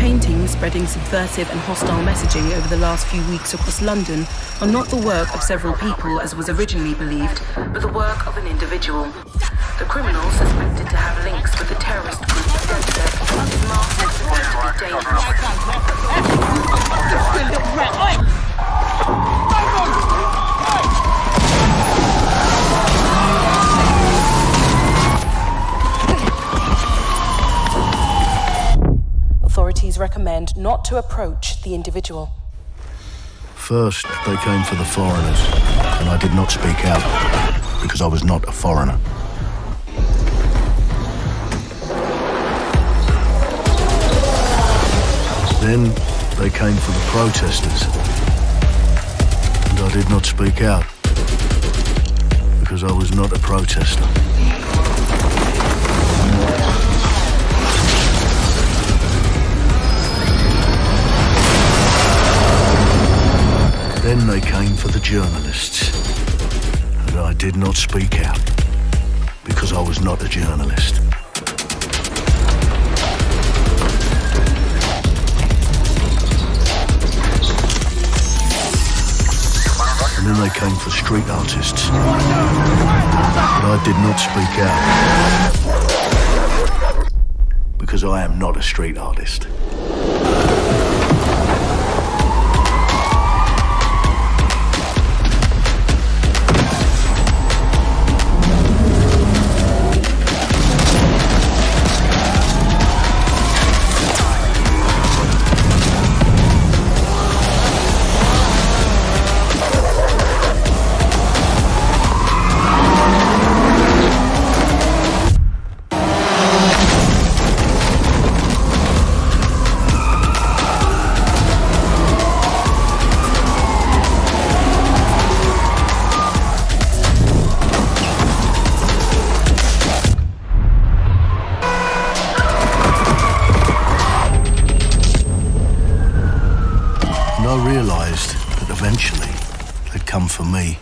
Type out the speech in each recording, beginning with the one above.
paintings spreading subversive and hostile messaging over the last few weeks across London are not the work of several people as was originally believed, but the work of an individual. The criminal, suspected to have links with the terrorist group Delta, is marked as to be dangerous. Authorities recommend not to approach the individual. First, they came for the foreigners, and I did not speak out, because I was not a foreigner. Then, they came for the protesters, and I did not speak out, because I was not a protester. Then they came for the journalists, and I did not speak out, because I was not a journalist. And then they came for street artists, but I did not speak out, because I am not a street artist. Eventually, they'd come for me,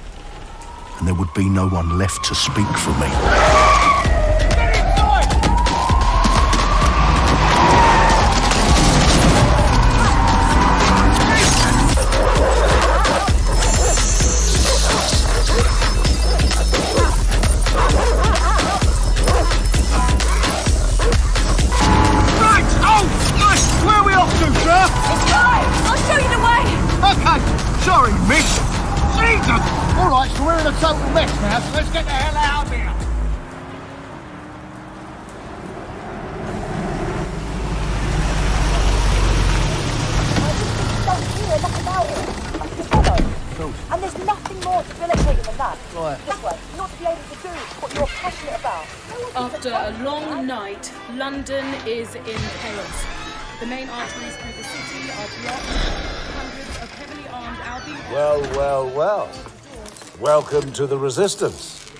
and there would be no one left to speak for me. Right! Oh! Nice! Where are we off to, sir? It's right! I'll show you the way! Okay! Sorry, miss. Jesus! All right, so we're in a total mess now, so let's get the hell out of here. Don't hear enough about it. You follow? And there's nothing more debilitating than that. Right. This way, not to be able to do what you're passionate about. After a long night, London is in chaos. The main arteries through the city are blocked. Hundreds of heavily armed Albion... Well. Welcome to the Resistance.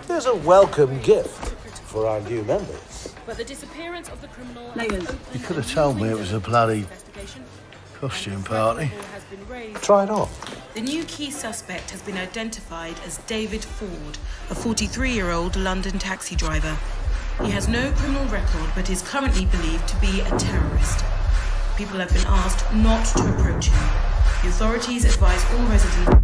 Here's a welcome gift for our new members. But the disappearance of the criminal... You could have told me it was a bloody costume party. Try it on. The new key suspect has been identified as David Ford, a 43-year-old London taxi driver. He has no criminal record, but is currently believed to be a terrorist. People have been asked not to approach him. The authorities advise all residents...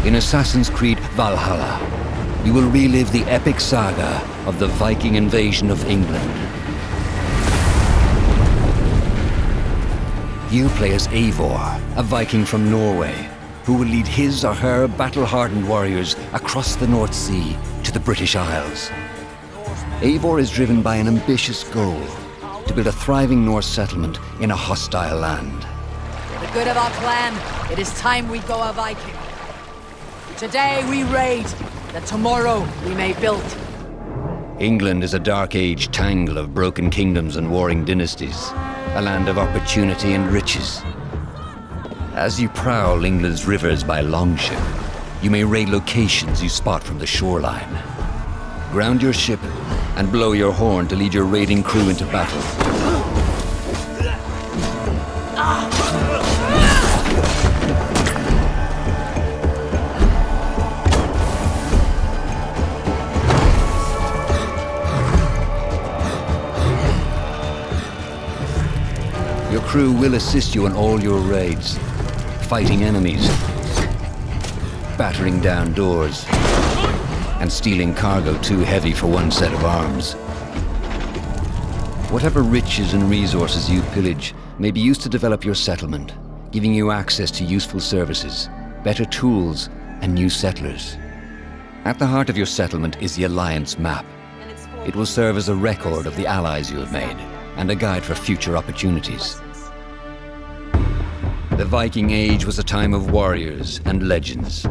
In Assassin's Creed Valhalla, you will relive the epic saga of the Viking invasion of England. You play as Eivor, a Viking from Norway, who will lead his or her battle-hardened warriors across the North Sea to the British Isles. Eivor is driven by an ambitious goal, to build a thriving Norse settlement in a hostile land. For the good of our clan, it is time we go a Viking. Today we raid, that tomorrow we may build. England is a dark age tangle of broken kingdoms and warring dynasties, a land of opportunity and riches. As you prowl England's rivers by longship, you may raid locations you spot from the shoreline. Ground your ship and blow your horn to lead your raiding crew into battle. crew will assist you on all your raids, fighting enemies, battering down doors, and stealing cargo too heavy for one set of arms. Whatever riches and resources you pillage may be used to develop your settlement, giving you access to useful services, better tools, and new settlers. At the heart of your settlement is the Alliance map. It will serve as a record of the allies you have made, and a guide for future opportunities. The Viking Age was a time of warriors and legends.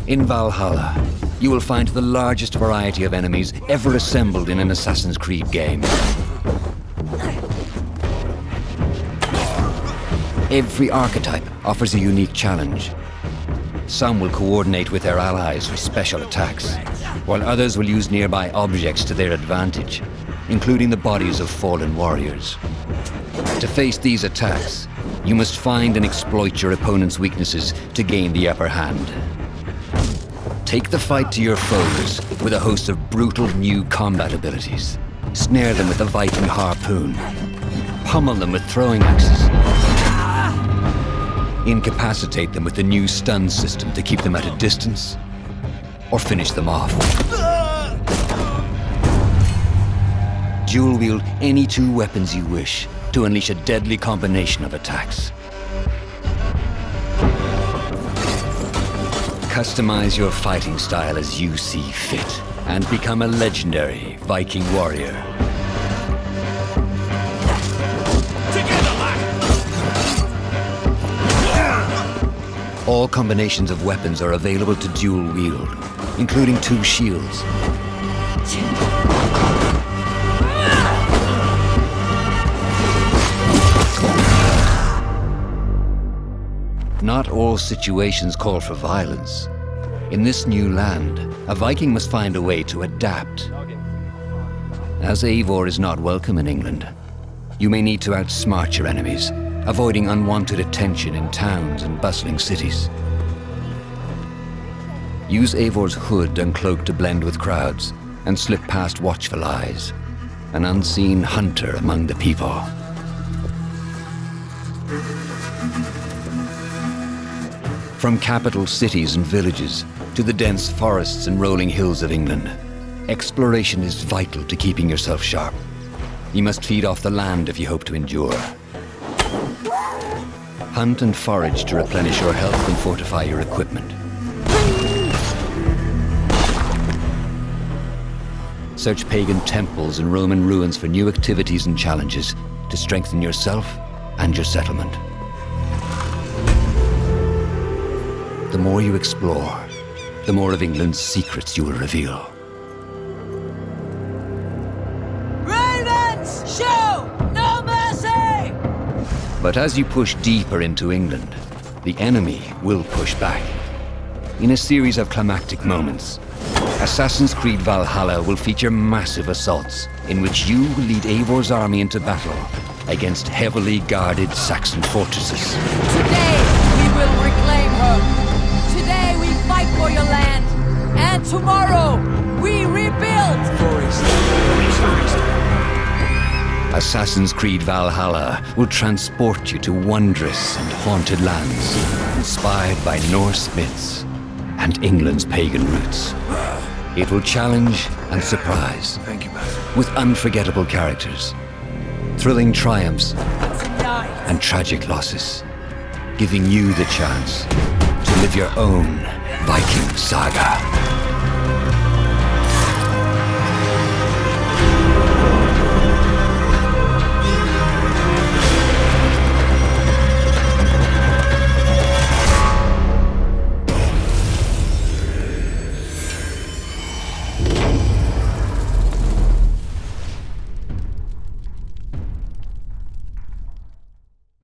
In Valhalla, you will find the largest variety of enemies ever assembled in an Assassin's Creed game. Every archetype offers a unique challenge. Some will coordinate with their allies for special attacks, while others will use nearby objects to their advantage, including the bodies of fallen warriors. To face these attacks, you must find and exploit your opponent's weaknesses to gain the upper hand. Take the fight to your foes with a host of brutal new combat abilities. Snare them with a Viking harpoon. Pummel them with throwing axes. Incapacitate them with the new stun system to keep them at a distance, or finish them off. Dual wield any two weapons you wish to unleash a deadly combination of attacks. Customize your fighting style as you see fit, and become a legendary Viking warrior. All combinations of weapons are available to dual wield, including two shields. Not all situations call for violence. In this new land, a Viking must find a way to adapt. As Eivor is not welcome in England, you may need to outsmart your enemies, avoiding unwanted attention in towns and bustling cities. Use Eivor's hood and cloak to blend with crowds, and slip past watchful eyes, an unseen hunter among the people. From capital cities and villages to the dense forests and rolling hills of England, exploration is vital to keeping yourself sharp. You must feed off the land if you hope to endure. Hunt and forage to replenish your health and fortify your equipment. Search pagan temples and Roman ruins for new activities and challenges to strengthen yourself and your settlement. The more you explore, the more of England's secrets you will reveal. Ravens! Show no mercy! But as you push deeper into England, the enemy will push back. In a series of climactic moments, Assassin's Creed Valhalla will feature massive assaults in which you will lead Eivor's army into battle against heavily guarded Saxon fortresses. Today we will reclaim her. Today we fight for your land. And tomorrow we rebuild. Assassin's Creed Valhalla will transport you to wondrous and haunted lands, inspired by Norse myths and England's pagan roots. It will challenge and surprise, with unforgettable characters, thrilling triumphs, and tragic losses, giving you the chance to live your own Viking saga.